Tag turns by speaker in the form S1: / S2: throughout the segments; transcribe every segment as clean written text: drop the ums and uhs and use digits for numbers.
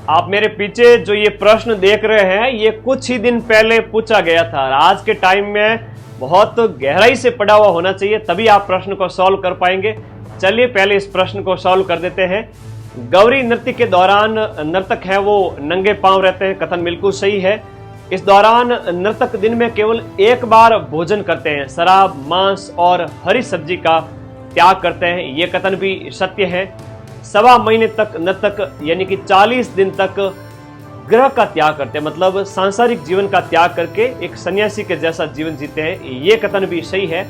S1: आप मेरे पीछे जो ये प्रश्न देख रहे हैं ये कुछ ही दिन पहले पूछा गया था। आज के टाइम में बहुत गहराई से पढ़ा हुआ होना चाहिए, तभी आप प्रश्न को सॉल्व कर पाएंगे। चलिए पहले इस प्रश्न को सॉल्व कर देते हैं। गौरी नृत्य के दौरान नर्तक है वो नंगे पांव रहते हैं, कथन बिल्कुल सही है। इस दौरान नर्तक दिन में केवल एक बार भोजन करते हैं, शराब, मांस और हरी सब्जी का त्याग करते हैं, ये कथन भी सत्य है। 1.25 महीने तक नर्तक यानी कि 40 दिन तक ग्रह का त्याग करते हैं, मतलब सांसारिक जीवन का त्याग करके एक सन्यासी के जैसा जीवन जीते हैं, ये कथन भी सही है।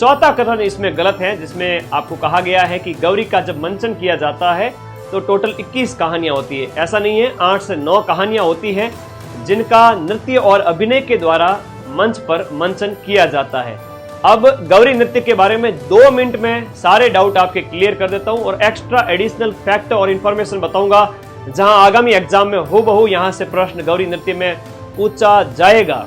S1: चौथा कथन इसमें गलत है, जिसमें आपको कहा गया है कि गौरी का जब मंचन किया जाता है तो टोटल 21 कहानियां होती है। ऐसा नहीं है, 8 से 9 कहानियां होती है जिनका नृत्य और अभिनय के द्वारा मंच पर मंचन किया जाता है। अब गौरी नृत्य के बारे में 2 मिनट में सारे डाउट आपके क्लियर कर देता हूं और एक्स्ट्रा एडिशनल फैक्ट और इंफॉर्मेशन बताऊंगा, जहां आगामी एग्जाम में हूबहू यहां से प्रश्न गौरी नृत्य में पूछा जाएगा।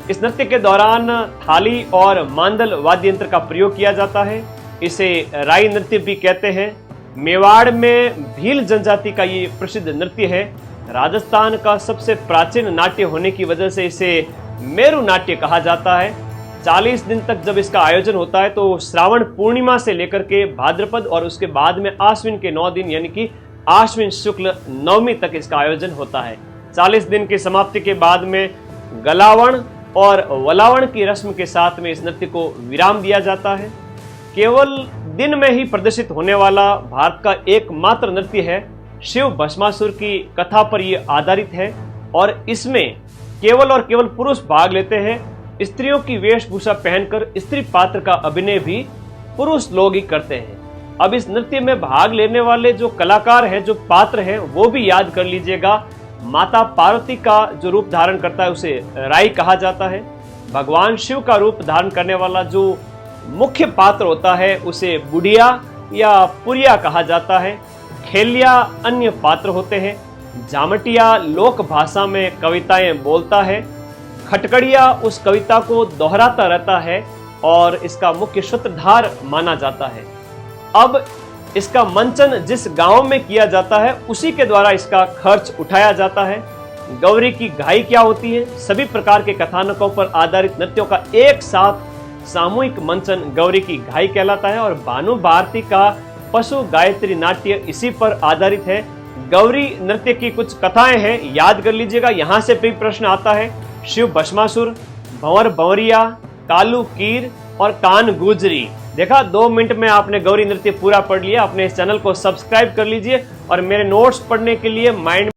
S1: इस नृत्य के दौरान थाली और मांदल वाद्य यंत्र का प्रयोग किया जाता है, इसे राई नृत्य भी कहते हैं। मेवाड़ में भील जनजाति का ये प्रसिद्ध नृत्य है। राजस्थान का सबसे प्राचीन नाट्य होने की वजह से इसे मेरु नाट्य कहा जाता है। 40 दिन तक जब इसका आयोजन होता है तो श्रावण पूर्णिमा से लेकर के भाद्रपद और उसके बाद में आश्विन के 9 दिन यानी कि आश्विन शुक्ल नवमी तक इसका आयोजन होता है। 40 दिन की समाप्ति के बाद में गलावण और वलावण की रस्म के साथ में इस नृत्य को विराम दिया जाता है। केवल दिन में ही प्रदर्शित होने वाला भारत का एकमात्र नृत्य है। शिव भस्मासुर की कथा पर यह आधारित है और इसमें केवल और केवल पुरुष भाग लेते हैं। स्त्रियों की वेशभूषा पहनकर स्त्री पात्र का अभिनय भी पुरुष लोग ही करते हैं। अब इस नृत्य में भाग लेने वाले जो कलाकार हैं, जो पात्र हैं, वो भी याद कर लीजिएगा। माता पार्वती का जो रूप धारण करता है उसे राई कहा जाता है। भगवान शिव का रूप धारण करने वाला जो मुख्य पात्र होता है उसे बुढ़िया या पुरिया कहा जाता है। खेलिया अन्य पात्र होते हैं। जामटिया लोक भाषा में कविताएं बोलता है। खटकड़िया उस कविता को दोहराता रहता है और इसका मुख्य सूत्रधार माना जाता है। अब इसका मंचन जिस गांव में किया जाता है उसी के द्वारा इसका खर्च उठाया जाता है। गौरी की घाई क्या होती है? सभी प्रकार के कथानकों पर आधारित नृत्यों का एक साथ सामूहिक मंचन गौरी की घाई कहलाता है और भानु भारती का पशु गायत्री नाट्य इसी पर आधारित है। गौरी नृत्य की कुछ कथाएं हैं, याद कर लीजिएगा, यहां से भी प्रश्न आता है। शिव भस्मासुर, भंवर भंवरिया, कालू कीर और कान गुजरी। देखा, 2 मिनट में आपने गौरी नृत्य पूरा पढ़ लिया। अपने इस चैनल को सब्सक्राइब कर लीजिए और मेरे नोट्स पढ़ने के लिए माइंड